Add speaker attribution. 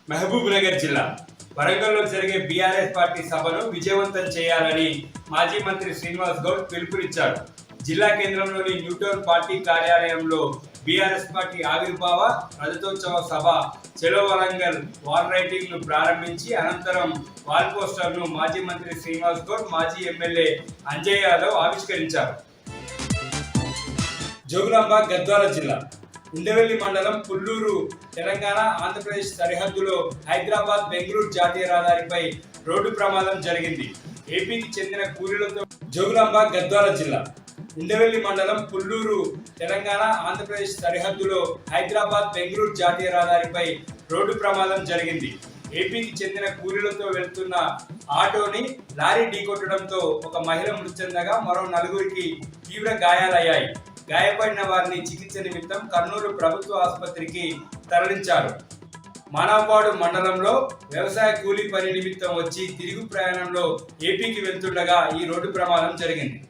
Speaker 1: మహబూబ్ నగర్ జిల్లా వరంగల్లో జరిగే బీఆర్ఎస్ పార్టీ సభను విజయవంతం చేయాలని మాజీ మంత్రి శ్రీనివాస్ గౌడ్ పిలుపునిచ్చారు. జిల్లా కేంద్రంలోని న్యూటౌన్ పార్టీ కార్యాలయంలో బీఆర్ఎస్ పార్టీ ఆవిర్భావ రజతోత్సవ సభ చెలో వరంగల్ వాల్ రైటింగ్ ను ప్రారంభించి అనంతరం వాల్ పోస్టర్ ను మాజీ మంత్రి శ్రీనివాస్ గౌడ్, మాజీ ఎమ్మెల్యే అంజయ్ యాదవ్ ఆవిష్కరించారు. జోగులాంబ గద్వాల జిల్లా ఉండవెల్లి మండలం పుల్లూరు తెలంగాణ ఆంధ్రప్రదేశ్ సరిహద్దులో హైదరాబాద్ బెంగళూరు జాతీయ రహదారిపై రోడ్డు ప్రమాదం జరిగింది. ఏపీకి చెందిన కూలీలతో జోగులాంబ గద్వాల జిల్లా ఉండవెల్లి మండలం పుల్లూరు తెలంగాణ ఆంధ్రప్రదేశ్ సరిహద్దులో హైదరాబాద్ బెంగళూరు జాతీయ రహదారిపై రోడ్డు ప్రమాదం జరిగింది. ఏపీకి చెందిన కూలీలతో వెళ్తున్న ఆటోని లారీ ఢీకొట్టడంతో ఒక మహిళ మృతి చెందగా మరో నలుగురికి తీవ్ర గాయాలయ్యాయి. గాయపడిన వారిని చికిత్స నిమిత్తం కర్నూలు ప్రభుత్వ ఆసుపత్రికి తరలించారు. మానవపాడు మండలంలో వ్యవసాయ కూలీ పని నిమిత్తం వచ్చి తిరుగు ప్రయాణంలో ఏపీకి వెళ్తుండగా ఈ రోడ్డు ప్రమాదం జరిగింది.